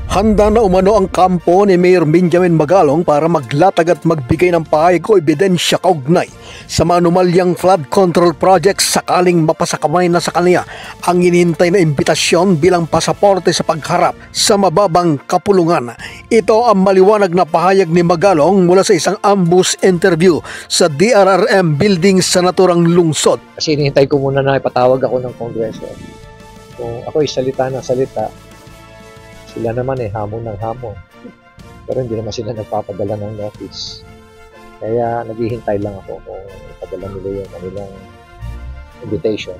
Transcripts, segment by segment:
Handa na umano ang kampo ni Mayor Benjamin Magalong para maglatag at magbigay ng pahayag o ebidensya kaugnay sa manumalyang flood control project sakaling mapasakamay na sa kanya ang inihintay na imbitasyon bilang pasaporte sa pagharap sa mababang kapulungan. Ito ang maliwanag na pahayag ni Magalong mula sa isang ambush interview sa DRRM building sa naturang lungsod. Kasi hinihintay ko muna na ipatawag ako ng Kongreso. Kung ako'y salita ng salita, sila naman hamon ng hamon. Pero hindi naman sila nagpapadala ng notice. Kaya naghihintay lang ako kung ipadala nila yung kanilang invitation.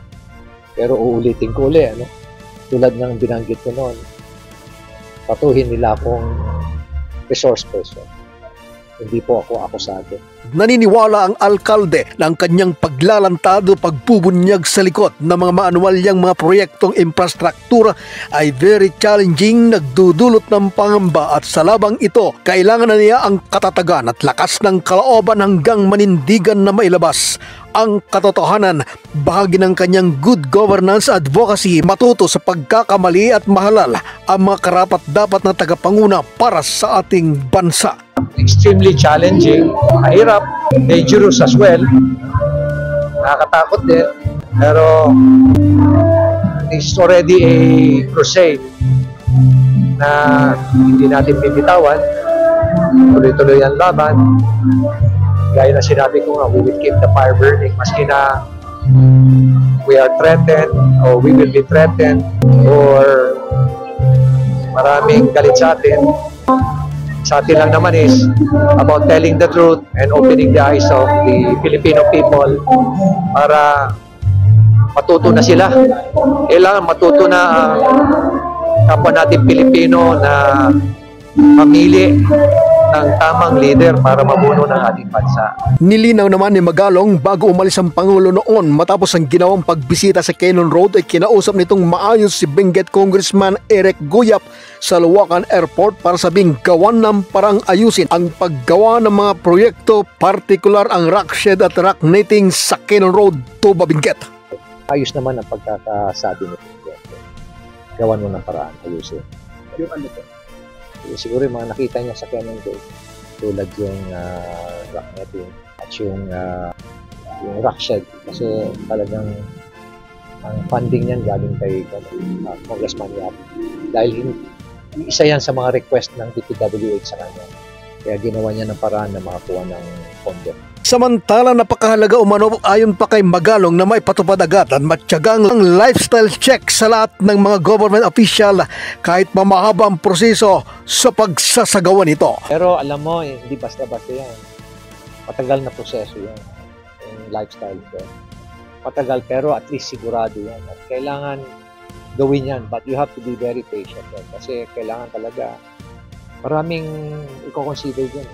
Pero uulitin ko ulit, tulad ng binanggit ko noon, patuhin nila akong resource person. Hindi po ako akusado. Naniniwala ang alkalde na ang kanyang paglalantado pagbubunyag sa likod ng mga maanuwalyang mga proyektong infrastruktura ay very challenging, nagdudulot ng pangamba at sa labang ito, kailangan na niya ang katatagan at lakas ng kalooban hanggang manindigan na mailabas ang katotohanan. Bahagi ng kanyang good governance advocacy, matuto sa pagkakamali at mahalal ang mga karapat-dapat na tagapanguna para sa ating bansa. Extremely challenging, mahirap, dangerous as well, nakakatakot din, pero it's already a crusade na hindi natin bibitawan. Tuloy-tuloy ang laban. Gaya na sinabi ko nga, we will keep the fire burning maski na we are threatened or we will be threatened or maraming galit sa atin. Sa atin lang naman is about telling the truth and opening the eyes of the Filipino people para matuto na sila. Kailangan matuto na ang kapwa natin Pilipino na mamili ng tamang leader para mabuno ng ating bansa. Nilinaw naman ni Magalong bago umalis ang Pangulo noon matapos ang ginawang pagbisita sa Cannon Road ay kinausap nitong maayos si Benguet Congressman Eric Guyap sa Luwakan Airport para sabing gawan ng parang ayusin ang paggawa ng mga proyekto, partikular ang rock shed at rock netting sa Cannon Road, Tuba, Benguet. Ayos naman ang pagkakasabi nito. Gawan mo ng paraan, ayusin. Yung ano po? Siguro yung mga nakita niya sa Cannon Road, tulad yung rock netting at yung rock shed, kasi talagang ang funding niyan galing kay Congressman Yap. Dahil isa yan sa mga request ng DPWH sa kanya. Kaya ginawa niya ng paraan na makakuha ng pondo. Samantala, napakahalaga umano ayon pa kay Magalong na may patupad agad at matyagang lifestyle check sa lahat ng mga government official kahit mamahaba ang proseso sa pagsasagawa nito. Pero alam mo, hindi basta-basta yan. Matagal na proseso yan. Yung lifestyle check. Matagal pero at least sigurado yan. At kailangan gawin yan, but you have to be very patient. Kasi kailangan talaga maraming i-consider dyan.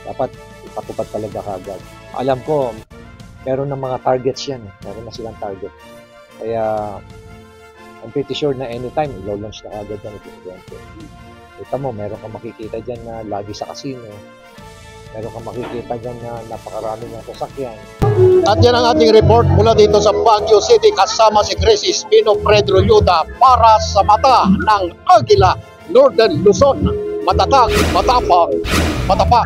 Dapat ipatupad talaga kagad. Alam ko, meron ng mga targets yan. Meron na silang target. Kaya, I'm pretty sure na anytime, ilo-launch na kagad yan ito. Kita mo, meron kang makikita dyan na lagi sa casino. Meron kang makikita dyan na napakarami ng sasakyan. At yan ang ating report mula dito sa Baguio City kasama si Chris Espino Pedro Yuda para sa mata ng Agila, Northern Luzon. Matatag, matapang, matapak.